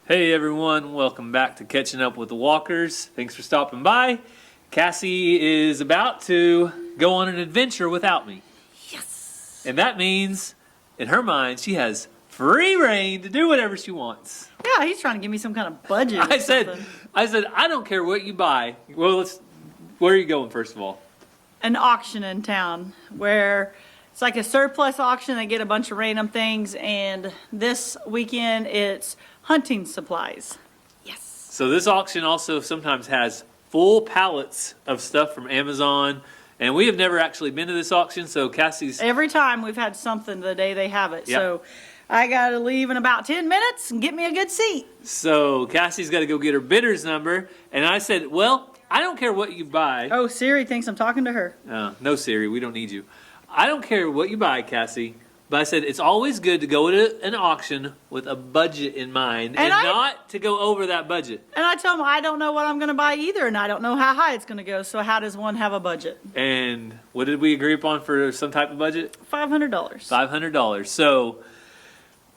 Hey everyone, welcome back to Catching Up with the Walkers. Thanks for stopping by. Cassie is about to go on an adventure without me. Yes. And that means, in her mind, she has free reign to do whatever she wants. Yeah, he's trying to give me some kind of budget. I said, I don't care what you buy. Well, where are you going first of all? An auction in town where it's like a surplus auction. They get a bunch of random things, and this weekend it's hunting supplies. Yes. So this auction also sometimes has full pallets of stuff from Amazon. And we have never actually been to this auction, so Cassie's... Every time we've had something the day they have it. Yep. So I got to leave in about 10 minutes and get me a good seat. So Cassie's got to go get her bidder's number. And I said, well, I don't care what you buy. Oh, Siri thinks I'm talking to her. No, Siri, we don't need you. I don't care what you buy, Cassie. But I said, it's always good to go to an auction with a budget in mind and not to go over that budget. And I tell them I don't know what I'm going to buy either, and I don't know how high it's going to go. So how does one have a budget? And what did we agree upon for some type of budget? $500. $500. So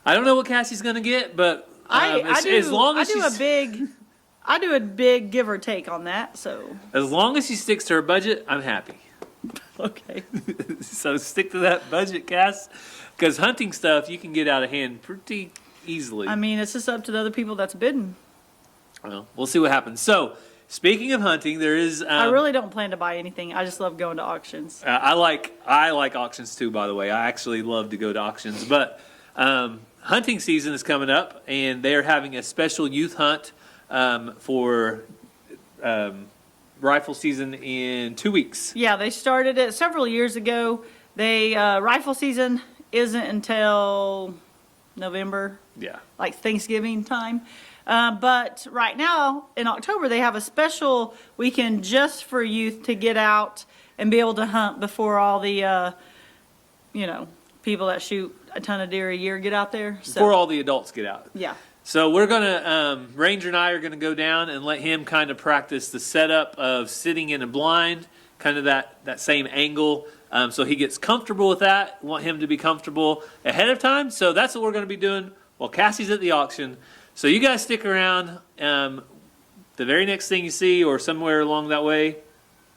I don't know what Cassie's going to get, but I do a big give or take on that. So as long as she sticks to her budget, I'm happy. Okay. So stick to that budget, Cass, because hunting stuff you can get out of hand pretty easily. I mean, it's just up to the other people that's bidding. Well, we'll see what happens. So speaking of hunting, there is. I really don't plan to buy anything. I just love going to auctions. I like auctions too. By the way, I actually love to go to auctions. But hunting season is coming up, and they are having a special youth hunt for. Rifle season in 2 weeks. Yeah, they started it several years ago. They rifle season isn't until November. Yeah. Like Thanksgiving time. But right now in October they have a special weekend just for youth to get out and be able to hunt before all the people that shoot a ton of deer a year get out there. So, before all the adults get out. Yeah. So we're going to, Ranger and I are going to go down and let him kind of practice the setup of sitting in a blind, kind of that same angle. So he gets comfortable with that. We want him to be comfortable ahead of time. So that's what we're going to be doing while Cassie's at the auction. So you guys stick around. The very next thing you see or somewhere along that way,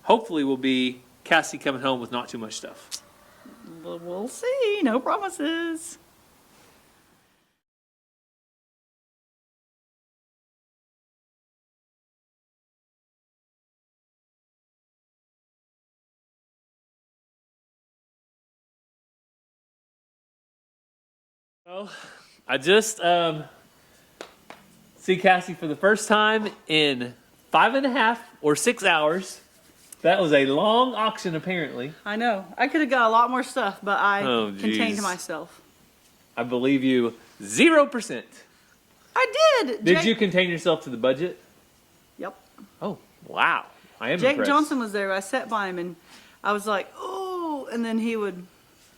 hopefully will be Cassie coming home with not too much stuff. Well, we'll see. No promises. Well, I just see Cassie for the first time in 5.5 or 6 hours. That was a long auction, apparently. I know. I could have got a lot more stuff, but I contained myself. I believe you 0%. I did. Did you contain yourself to the budget? Yep. Oh, wow. I am Jake impressed. Johnson was there. I sat by him, and I was like, oh, and then he would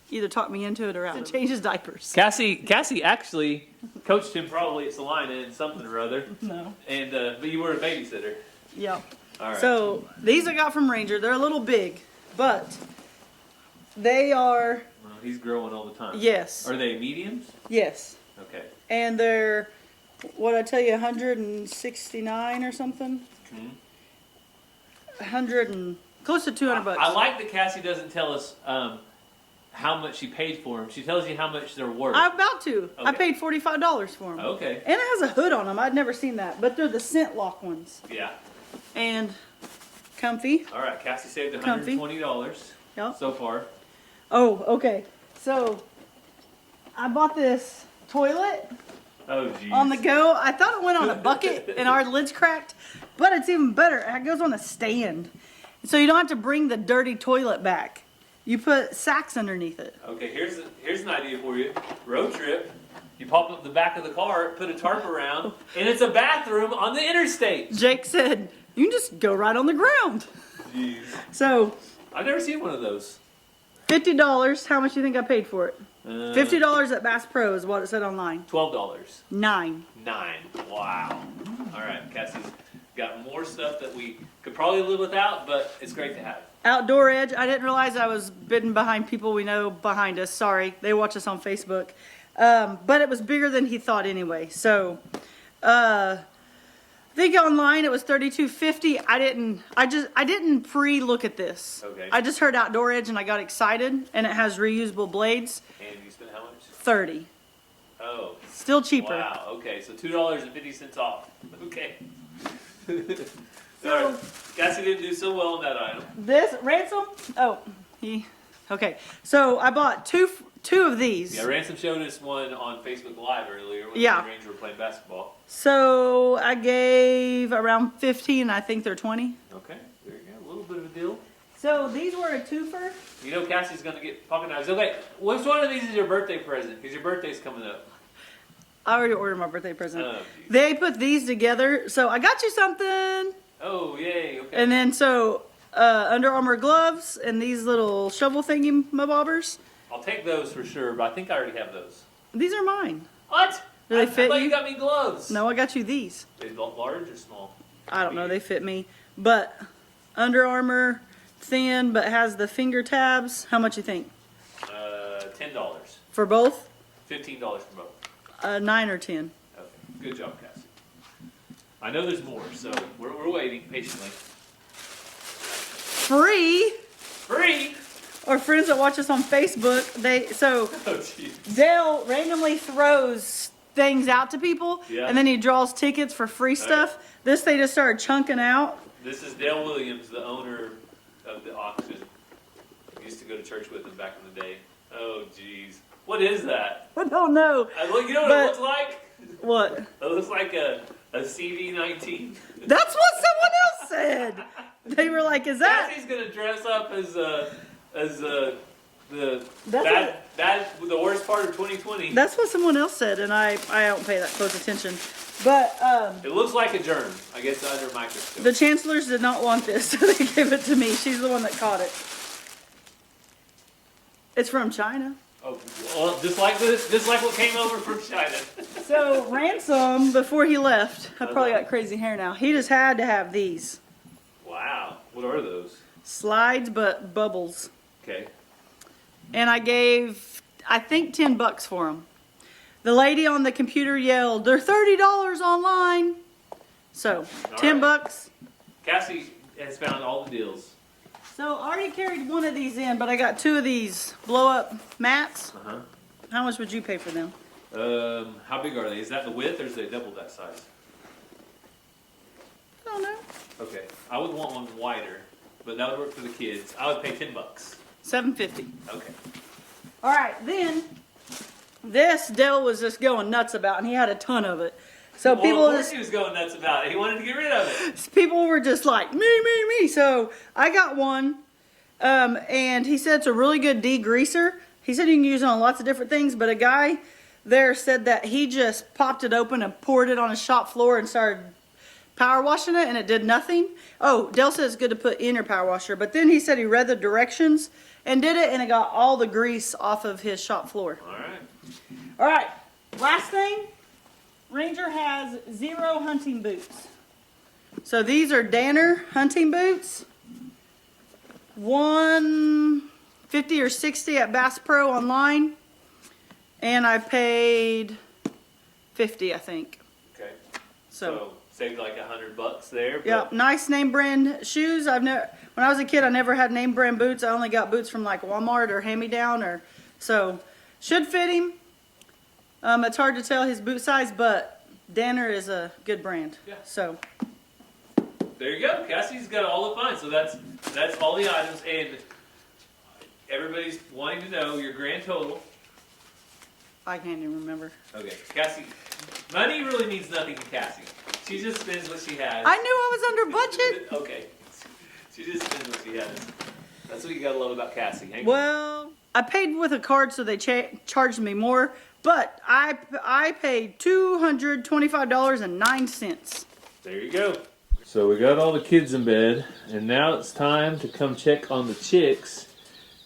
either talk me into it or out. Change his diapers. Cassie actually coached him probably at Salina in something or other. No. And but you were a babysitter. Yep. All right. So these I got from Ranger. They're a little big, but they are. Well, he's growing all the time. Yes. Are they mediums? Yes. Okay. And they're, what I tell you, 169 or something. Mm-hmm. 100 and close to 200 bucks. I like that Cassie doesn't tell us how much she paid for them. She tells you how much they're worth. I'm about to. Okay. I paid $45 for them. Okay. And it has a hood on them. I'd never seen that, but they're the scent lock ones. Yeah. And comfy. All right, Cassie saved $120 Yep. so far. Oh, okay. So I bought this toilet Oh, geez. on the go. I thought it went on a bucket and our lid's cracked, but it's even better. It goes on a stand. So you don't have to bring the dirty toilet back. You put sacks underneath it. Okay, here's an idea for you. Road trip. You pop up the back of the car, put a tarp around, and it's a bathroom on the interstate. Jake said, you can just go right on the ground. Jeez. So I've never seen one of those. $50. How much do you think I paid for it? $50 at Bass Pro is what it said online. $12. $9. Wow. All right, Cassie's got more stuff that we could probably live without, but it's great to have. Outdoor Edge. I didn't realize I was bidding behind people we know behind us. Sorry. They watch us on Facebook. But it was bigger than he thought anyway. So I think online it was $32.50. I didn't pre-look at this. Okay. I just heard Outdoor Edge and I got excited, and it has reusable blades. And you spent how much? 30. Oh. Still cheaper. Wow. Okay, so $2.50 off. Okay. So- Sorry. Cassie didn't do so well on that item. This Ransom. Oh, okay. So I bought two of these. Yeah, Ransom showed us one on Facebook Live earlier when Yeah. the Ranger were playing basketball. So I gave around 15. I think they're 20. Okay, there you go. A little bit of a deal. So these were a twofer. You know Cassie's going to get pocket knives. Okay, which one of these is your birthday present? Because your birthday's coming up. I already ordered my birthday present. Oh, geez. They put these together. So I got you something. Oh, yay. Okay. And then Under Armour gloves and these little shovel thingy mabobbers. I'll take those for sure, but I think I already have those. These are mine. What? Do they I fit thought you? you got me gloves. No, I got you these. They large or small? I don't know. They fit me. But Under Armour, thin, but has the finger tabs. How much you think? $10. For both? $15 for both. 9 or 10. Okay. Good job, Cassie. I know there's more, so we're waiting patiently. Free. Free? Our friends that watch us on Facebook, Oh, jeez. Dale randomly throws things out to people, Yeah. and then he draws tickets for free stuff. This they just started chunking out. This is Dale Williams, the owner of the auction. I used to go to church with him back in the day. Oh, jeez. What is that? I don't know. You know what But- it looks like? What? It looks like a CD19. That's what someone else said. They were like, "Is that?" Cassie's gonna dress up as the That's the worst part of 2020. That's what someone else said, and I don't pay that close attention. But It looks like a germ. I guess under a microscope. the chancellors did not want this, so they gave it to me. She's the one that caught it. It's from China. Oh, well, just like what came over from China. So Ransom, before he left, I probably got crazy hair now. He just had to have these Wow. What are those? slides, but bubbles. Okay. And I gave, I think, $10 for them. The lady on the computer yelled, "They're $30 online." So $10. Cassie has found all the deals. So I already carried one of these in, but I got 2 of these blow-up mats. Uh-huh. How much would you pay for them? How big are they? Is that the width or is they double that size? I don't know. Okay. I would want one wider, but that would work for the kids. I would pay $10. $7.50. Okay. All right, then this Dell was just going nuts about, and he had a ton of it. So Well, people of course just he was going nuts about it. He wanted to get rid of it. people were just like me. So I got one, and he said it's a really good degreaser. He said you can use it on lots of different things, but a guy there said that he just popped it open and poured it on his shop floor and started power washing it, and it did nothing. Oh, Dell said it's good to put in your power washer, but then he said he read the directions and did it, and it got all the grease off of his shop floor. All right. All right, last thing. Ranger has 0 hunting boots. So these are Danner hunting boots. $150 or $60 at Bass Pro online. And I paid $50, I think. Okay. So saved like $100 there. But yeah, nice name brand shoes. When I was a kid, I never had name brand boots. I only got boots from like Walmart or hand-me-down, so should fit him. It's hard to tell his boot size, but Danner is a good brand. Yeah. So there you go. Cassie's got all the fun. So that's all the items, and everybody's wanting to know your grand total. I can't even remember. Okay, Cassie. Money really means nothing to Cassie. She just spends what she has. I knew I was under budget. Okay. She just spends what she has. That's what you gotta love about Cassie. Hang on. Well, I paid with a card, so they charged me more. But I paid $225.09. There you go. So we got all the kids in bed, and now it's time to come check on the chicks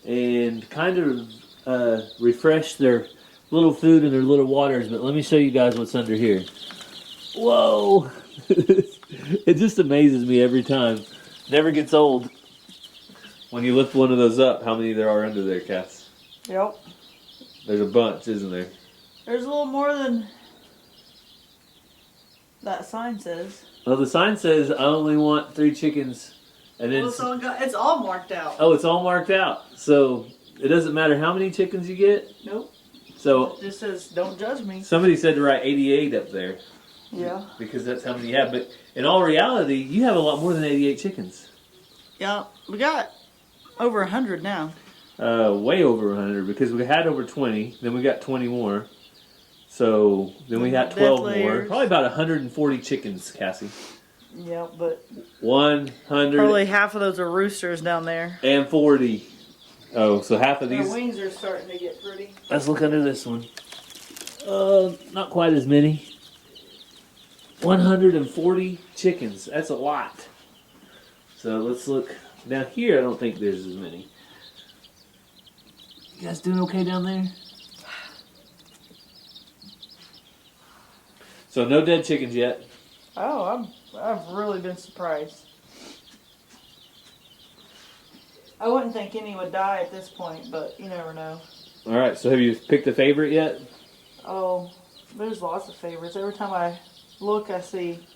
and kind of refresh their little food and their little waters. But let me show you guys what's under here. Whoa! It just amazes me every time. Never gets old when you lift one of those up. How many there are under there, Cass? Yep. There's a bunch, isn't there? There's a little more than that sign says. Well, the sign says I only want 3 chickens, and then It's all marked out. oh, it's all marked out. So it doesn't matter how many chickens you get. Nope. So It just says, don't judge me. somebody said to write 88 up there Yeah. because that's how many you have. But in all reality, you have a lot more than 88 chickens. Yeah. We got over 100 now. Way over 100 because we had over 20. Then we got 20 more. So then we got 12 more. layers. Probably about 140 chickens, Cassie. Yeah, but 100 probably half of those are roosters down there. and 40. Oh, so half of Their these. wings are starting to get pretty. Let's look under this one. Not quite as many. 140 chickens. That's a lot. So let's look down here. I don't think there's as many. You guys doing okay down there? So no dead chickens yet. Oh, I've really been surprised. I wouldn't think any would die at this point, but you never know. All right. So have you picked a favorite yet? Oh, there's lots of favorites. Every time I look, I see,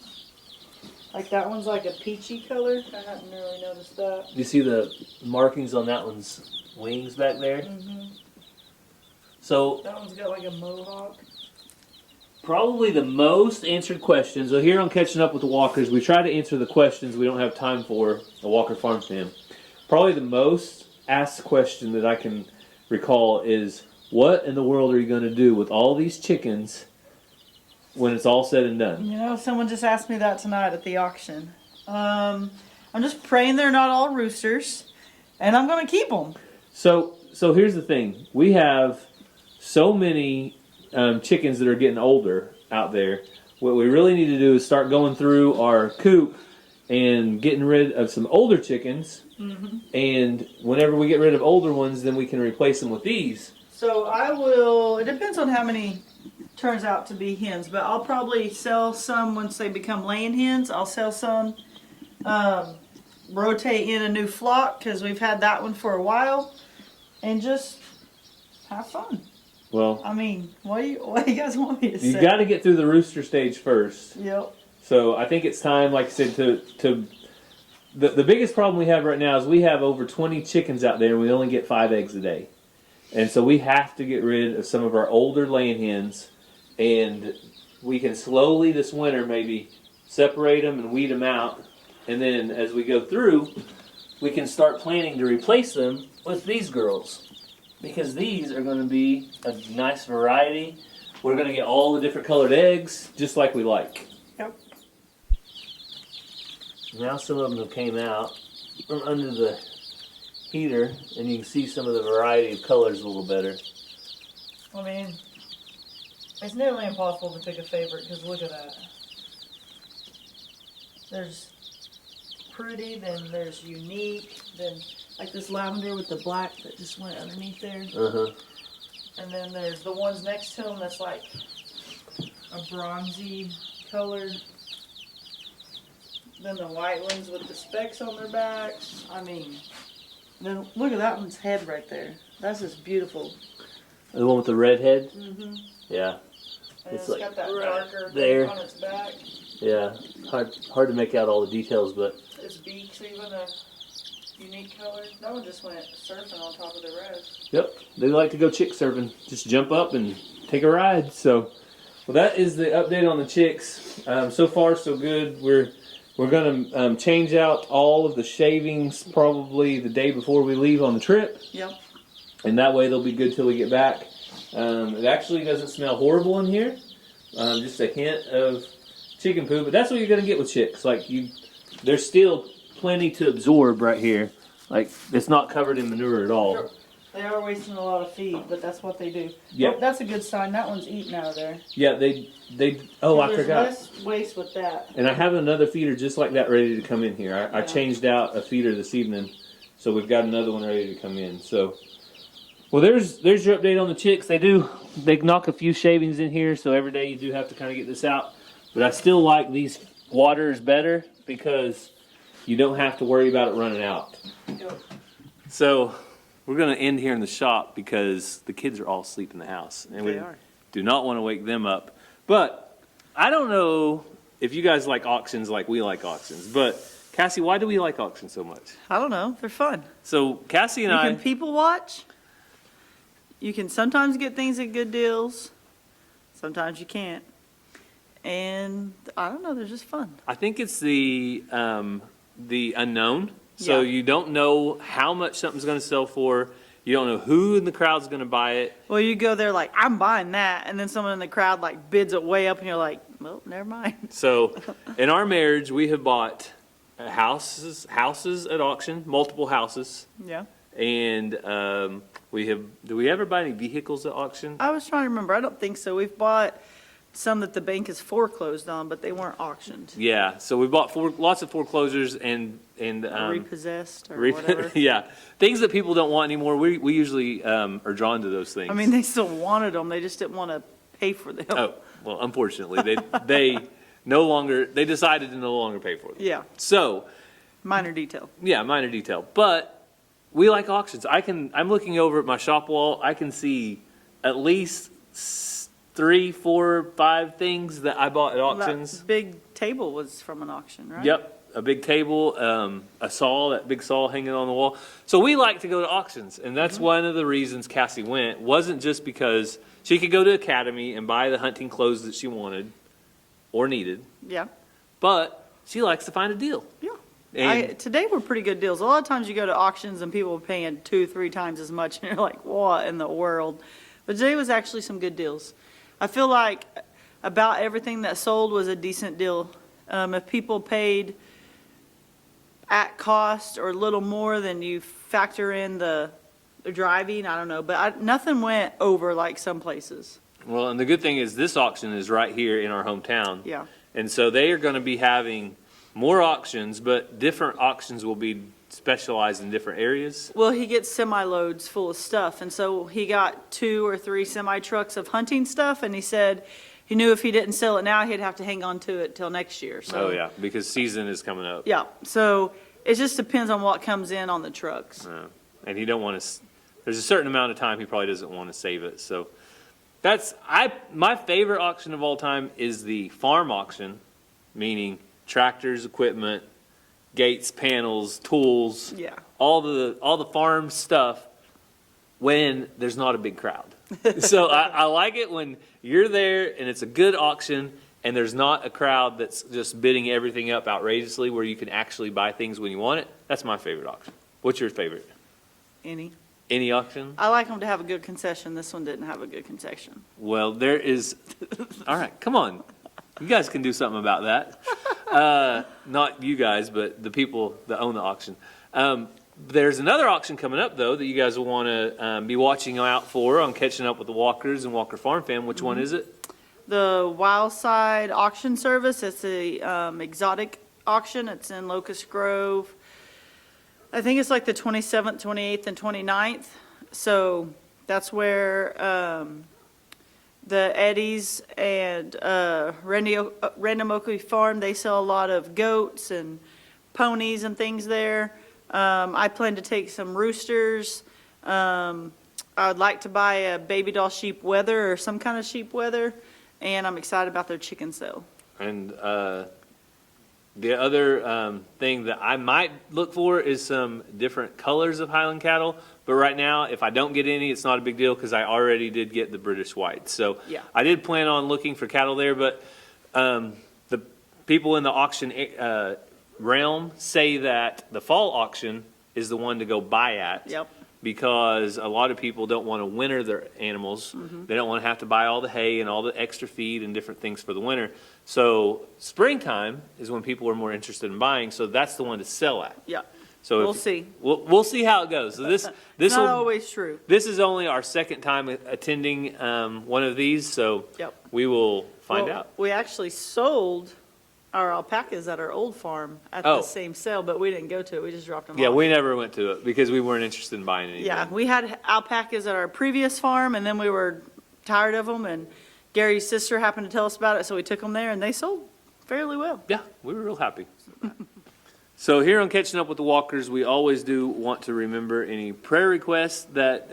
like that one's like a peachy color. I hadn't really noticed that. You see the markings on that one's wings back there? Mm-hmm. So That one's got like a mohawk. probably the most answered questions. So here on Catching Up with the Walkers, we try to answer the questions we don't have time for, a Walker Farm fan. Probably the most asked question that I can recall is, what in the world are you going to do with all these chickens when it's all said and done? You know, someone just asked me that tonight at the auction. I'm just praying they're not all roosters, and I'm going to keep them. So here's the thing. We have so many chickens that are getting older out there. What we really need to do is start going through our coop and getting rid of some older chickens. Mm-hmm. And whenever we get rid of older ones, then we can replace them with these. So I will, it depends on how many turns out to be hens, but I'll probably sell some once they become laying hens. I'll sell some, rotate in a new flock because we've had that one for a while, and just have fun. Well, I mean, what do you guys want me to say? you got to get through the rooster stage first. Yep. So I think it's time, like I said, to the biggest problem we have right now is we have over 20 chickens out there and we only get 5 eggs a day. And so we have to get rid of some of our older laying hens, and we can slowly this winter maybe separate them and weed them out. And then as we go through, we can start planning to replace them with these girls, because these are going to be a nice variety. We're going to get all the different colored eggs just like we like. Yep. Now some of them have came out from under the heater, and you can see some of the variety of colors a little better. I mean, it's nearly impossible to pick a favorite because look at that. There's pretty, then there's unique, then like this lavender with the black that just went underneath there. Uh-huh. And then there's the ones next to them that's like a bronzy color. Then the white ones with the specks on their backs. I mean, then look at that one's head right there. That's just beautiful. The one with the red head? Mm-hmm. Yeah. And It's it's like got that right darker there. thing on its back. Yeah. Hard to make out all the details, but Its beak's even a unique color. That one just went surfing on top of the rest. yep, they like to go chick surfing. Just jump up and take a ride. So, well, that is the update on the chicks. So far, so good. We're going to change out all of the shavings probably the day before we leave on the trip. Yep. And that way they'll be good till we get back. It actually doesn't smell horrible in here. Just a hint of chicken poo, but that's what you're going to get with chicks. Like there's still plenty to absorb right here. Like it's not covered in manure at all. Sure. They are wasting a lot of feed, but that's what they do. Yep. Oh, that's a good sign. That one's eating out of there. Yeah, they. Oh, I There's forgot. less waste with that. And I have another feeder just like that ready to come in here. I changed out a feeder this evening, so we've got another one ready to come in. So, well, there's your update on the chicks. They knock a few shavings in here, so every day you do have to kind of get this out. But I still like these waters better because you don't have to worry about it running out. Yep. So we're going to end here in the shop because the kids are all asleep in the house, and we They are. do not want to wake them up. But I don't know if you guys like auctions like we like auctions. But Cassie, why do we like auctions so much? I don't know. They're fun. So Cassie and You I, can people watch. You can sometimes get things at good deals. Sometimes you can't. And I don't know, they're just fun. I think it's the unknown. So Yeah. you don't know how much something's going to sell for. You don't know who in the crowd's going to buy it. Well, you go there like, I'm buying that. And then someone in the crowd like bids it way up and you're like, well, never mind. So in our marriage, we have bought houses at auction, multiple houses. Yeah. And do we ever buy any vehicles at auction? I was trying to remember. I don't think so. We've bought some that the bank is foreclosed on, but they weren't auctioned. Yeah, so we bought lots of foreclosures and Repossessed or whatever. yeah, things that people don't want anymore. We usually are drawn to those things. I mean, they still wanted them. They just didn't want to pay for them. oh well, unfortunately, they no longer they decided to no longer pay for them. Yeah. So Minor detail. yeah, minor detail, but we like auctions. I'm looking over at my shop wall. I can see at least 3, 4, 5 things that I bought at auctions. That big table was from an auction, right? Yep, a big table, a saw, that big saw hanging on the wall. So we like to go to auctions, and that's one of the reasons Cassie went. Wasn't just because she could go to Academy and buy the hunting clothes that she wanted or needed, Yeah. but she likes to find a deal. Yeah. And Today were pretty good deals. A lot of times you go to auctions and people are paying 2, 3 times as much, and you're like, what in the world? But today was actually some good deals. I feel like about everything that sold was a decent deal. If people paid at cost or a little more than you factor in the driving, I don't know. But nothing went over like some places. well, and the good thing is this auction is right here in our hometown. Yeah. And so they are going to be having more auctions, but different auctions will be specialized in different areas. Well, he gets semi-loads full of stuff, and so he got 2 or 3 semi-trucks of hunting stuff, and he said he knew if he didn't sell it now, he'd have to hang on to it till next year. So, Oh yeah, because season is coming up. yeah, so it just depends on what comes in on the trucks. And he don't want to. There's a certain amount of time he probably doesn't want to save it. So my favorite auction of all time is the farm auction, meaning tractors, equipment, gates, panels, tools, Yeah. all the farm stuff when there's not a big crowd. So I like it when you're there and it's a good auction and there's not a crowd that's just bidding everything up outrageously where you can actually buy things when you want it. That's my favorite auction. What's your favorite? Any auction? I like them to have a good concession. This one didn't have a good concession. Well, there is. All right, come on. You guys can do something about that. Not you guys, but the people that own the auction. There's another auction coming up, though, that you guys will want to be watching out for on Catching Up with the Walkers and Walker Farm Fam. Which one is it? The Wild Side Auction Service, it's a exotic auction. It's in Locust Grove. I think it's like the 27th, 28th, and 29th. So that's where the Eddies and Random Oakley Farm, they sell a lot of goats and ponies and things there. I plan to take some roosters. I would like to buy a baby doll sheep wether or some kind of sheep wether. And I'm excited about their chicken sale. And the other thing that I might look for is some different colors of Highland cattle. But right now, if I don't get any, it's not a big deal because I already did get the British white. So Yeah. I did plan on looking for cattle there, but the people in the auction realm say that the fall auction is the one to go buy at. Yep. Because a lot of people don't want to winter their animals. Mm-hmm. They don't want to have to buy all the hay and all the extra feed and different things for the winter. So springtime is when people are more interested in buying. So that's the one to sell at. Yeah. So We'll see. We'll see how it goes. So this It's not will, always true. this is only our second time attending one of these. So Yep. we will find Well, out. We actually sold our alpacas at our old farm at Oh. the same sale, but we didn't go to it. We just dropped them Yeah, off. we never went to it because we weren't interested in buying anything. Yeah, we had alpacas at our previous farm, and then we were tired of them, and Gary's sister happened to tell us about it, so we took them there, and they sold fairly well. Yeah, we were real happy. So here on Catching Up with the Walkers, we always do want to remember any prayer requests that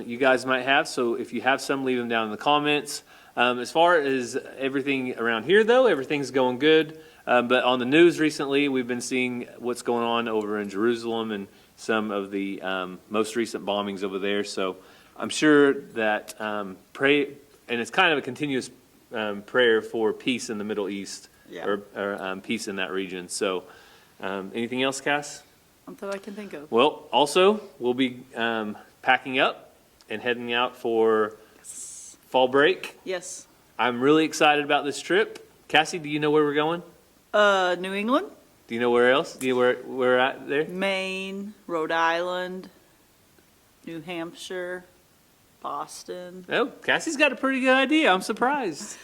you guys might have. So if you have some, leave them down in the comments. As far as everything around here, though, everything's going good. But on the news recently, we've been seeing what's going on over in Jerusalem and some of the most recent bombings over there. So I'm sure that pray, and it's kind of a continuous prayer for peace in the Middle East, Yeah. or peace in that region. So anything else, Cass? Not that I can think of. Well, also, we'll be packing up and heading out for fall break. Yes. I'm really excited about this trip. Cassie, do you know where we're going? New England, Do you know where else? Do you know where we're at there? Maine, Rhode Island, New Hampshire, Boston. Oh, Cassie's got a pretty good idea. I'm surprised.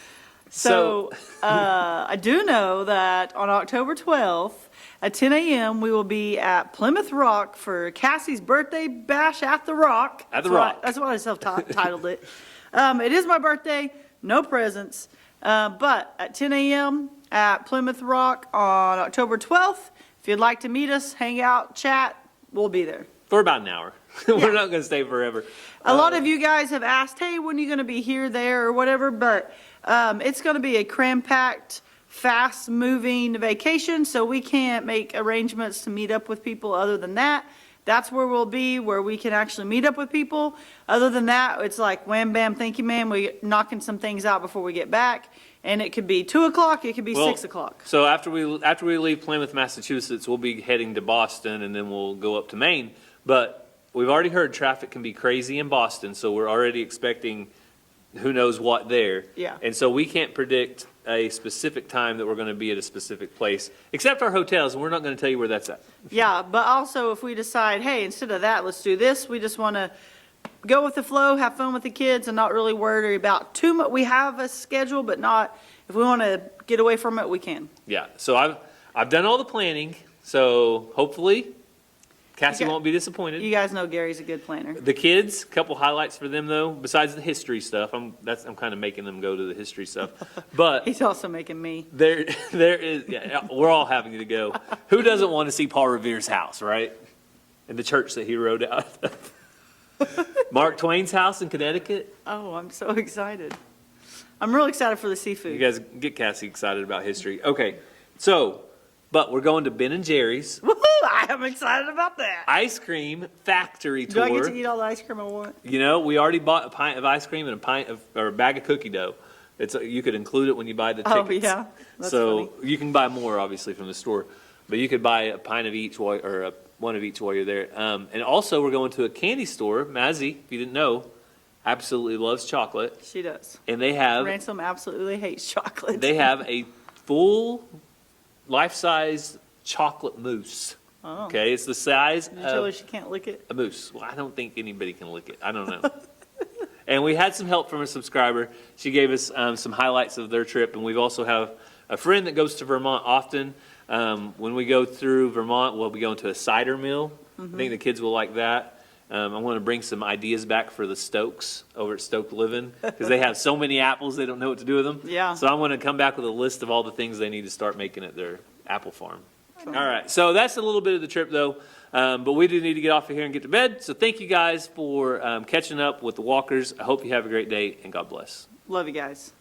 So I do know that on October 12th at 10 a.m. we will be at Plymouth Rock for Cassie's birthday bash at the Rock. At the Rock. That's what I self-titled it. It is my birthday, no presents, but at 10 a.m. at Plymouth Rock on October 12th, if you'd like to meet us, hang out, chat, we'll be there. For about an hour. We're not going to stay forever. A lot of you guys have asked, hey, when are you going to be here, there, or whatever, but it's going to be a cram-packed, fast-moving vacation, so we can't make arrangements to meet up with people other than that. That's where we'll be, where we can actually meet up with people. Other than that, it's like wham, bam, thank you, ma'am. We're knocking some things out before we get back. And it could be 2 o'clock, it could be 6 o'clock. So after we leave Plymouth, Massachusetts, we'll be heading to Boston, and then we'll go up to Maine. But we've already heard traffic can be crazy in Boston, so we're already expecting who knows what there. Yeah. And so we can't predict a specific time that we're going to be at a specific place, except our hotels, and we're not going to tell you where that's at. Yeah, but also if we decide, hey, instead of that, let's do this, we just want to go with the flow, have fun with the kids, and not really worry about too much. We have a schedule, but not, if we want to get away from it, we can. Yeah, so I've done all the planning, so hopefully Cassie Okay. won't be disappointed. You guys know Gary's a good planner. The kids, couple highlights for them though, besides the history stuff. I'm kind of making them go to the history stuff, but He's also making me. there is. Yeah, we're all having to go. Who doesn't want to see Paul Revere's house, right? And the church that he wrote out of. Mark Twain's house in Connecticut. Oh, I'm so excited. I'm real excited for the seafood. You guys get Cassie excited about history. Okay, so, but we're going to Ben and Jerry's Woohoo! I am excited about that. ice cream factory Do tour. I get to eat all the ice cream I want? You know, we already bought a pint of ice cream and a bag of cookie dough. You could include it when you buy the tickets. Oh, yeah. That's so funny. you can buy more, obviously, from the store, but you could buy a pint of each one of each while you're there. And also, we're going to a candy store. Mazzy, if you didn't know, absolutely loves chocolate, She does. and they have Ransom absolutely hates chocolate. a full life-size chocolate mousse. Oh. Okay, it's the size Did you tell her of she can't lick it? a mousse. Well, I don't think anybody can lick it. I don't know. And we had some help from a subscriber. She gave us some highlights of their trip, and we also have a friend that goes to Vermont often. When we go through Vermont, we'll be going to a cider mill. I think the kids will like that. I want to bring some ideas back for the Stokes over at Stoke Living, because they have so many apples they don't know what to do with them. Yeah. So I'm going to come back with a list of all the things they need to start making at their apple farm. All right, so that's a little bit of the trip, though. But we do need to get off of here and get to bed. So thank you guys for catching up with the Walkers. I hope you have a great day, and God bless. Love you guys.